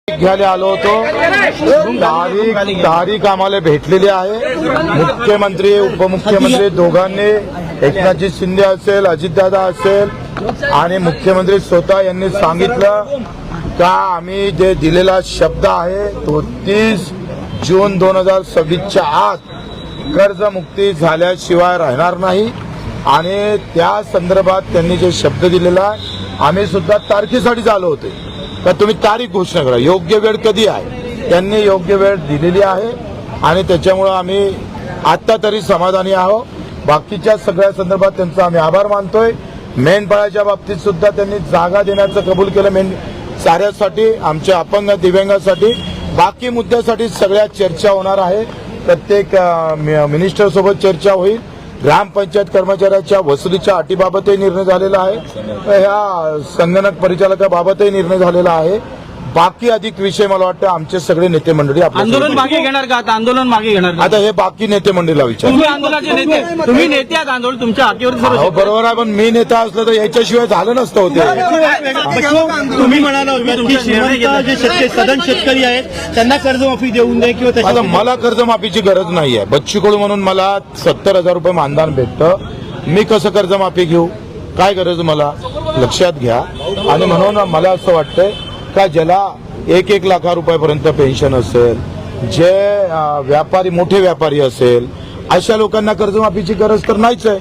घ्यायला आलो होतो। तारीख आम्हाला भेटलेली आहे। मुख्यमंत्री उपमुख्यमंत्री दोघांनी एकनाथजी शिंदे असेल, अजितदादा असेल आणि मुख्यमंत्री स्वतः यांनी सांगितलं का आम्ही जे दिलेला शब्द आहे तो 30 जून 2026च्या आत कर्जमुक्ती झाल्याशिवाय राहणार नाही आणि त्या संदर्भात त्यांनी जे शब्द दिलेला आहे आम्ही सुद्धा तारखेसाठी आलो होते तर तुम्ही तारीख घोषणा करा। योग्य वेळ कधी आहे त्यांनी योग्य वेळ दिलेली आहे आणि त्याच्यामुळे आम्ही आता तरी समाधानी आहोत। बाकीच्या सगळ्या संदर्भात त्यांचा आम्ही आभार मानतोय। मेंढपाळाच्या बाबतीत सुद्धा त्यांनी जागा देण्याचं कबूल केलं। मेंढ चाऱ्यासाठी आमच्या अपंग दिव्यांगासाठी बाकी मुद्द्यासाठी सगळ्या चर्चा होणार आहे। प्रत्येक मिनिस्टर सोबत चर्चा होईल। ग्रामपंचायत कर्मचाऱ्याच्या वसुलीच्या अटीबाबतही निर्णय झालेला आहे। ह्या संगणक परिचालकाबाबतही निर्णय झालेला आहे। बाकी अधिक विषय मला वाटतं आमचे सगळे नेते मंडळी आंदोलन मागे घेणार का? आता आंदोलन मागे घेणार का? आता हे बाकी नेते मंडळीला विचार। तुम्ही आंदोलनाचे नेते, तुम्ही नेते आहात, आंदोलन तुमच्या हातीवर सर्व हो बरोबर आहे, पण मी नेता असलं तर याच्याशिवाय झालं नसतं होते। तुम्ही म्हणाला की श्रीमंत जे सदन शेतकरी आहेत त्यांना कर्जमाफी देऊन द्या किंवा आता मला कर्जमाफीची गरज नाही आहे। बच्चू कडू म्हणून मला 70,000 रुपये मानधन भेटतं। मी कसं कर्जमाफी घेऊ? काय गरज मला लक्षात घ्या। आणि म्हणून मला असं वाटतंय का ज्याला 1-1 लाख रुपयापर्यंत पेन्शन असेल, जे व्यापारी मोठे व्यापारी असेल अशा लोकांना कर्जमाफीची गरज तर नाहीच आहे।